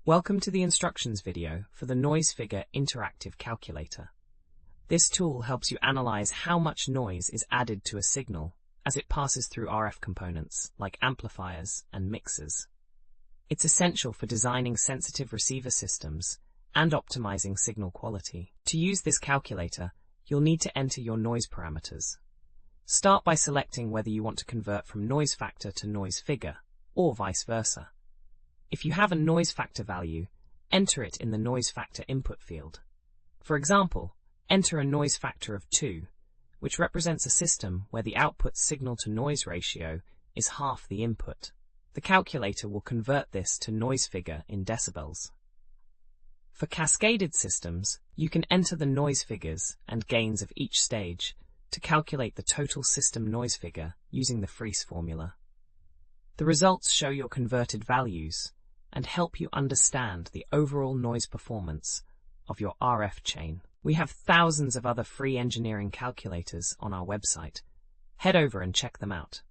Welcome to the instructions video for the Noise Figure Interactive Calculator. This tool helps you analyze how much noise is added to a signal as it passes through RF components like amplifiers and mixers. It's essential for designing sensitive receiver systems and optimizing signal quality. To use this calculator, you'll need to enter your noise parameters. Start by selecting whether you want to convert from noise factor to noise figure, or vice versa. If you have a noise factor value, enter it in the noise factor input field. For example, enter a noise factor of 2, which represents a system where the output signal-to-noise ratio is half the input. The calculator will convert this to noise figure in decibels. For cascaded systems, you can enter the noise figures and gains of each stage to calculate the total system noise figure using the Friis formula. The results show your converted values and help you understand the overall noise performance of your RF chain. We have thousands of other free engineering calculators on our website. Head over and check them out.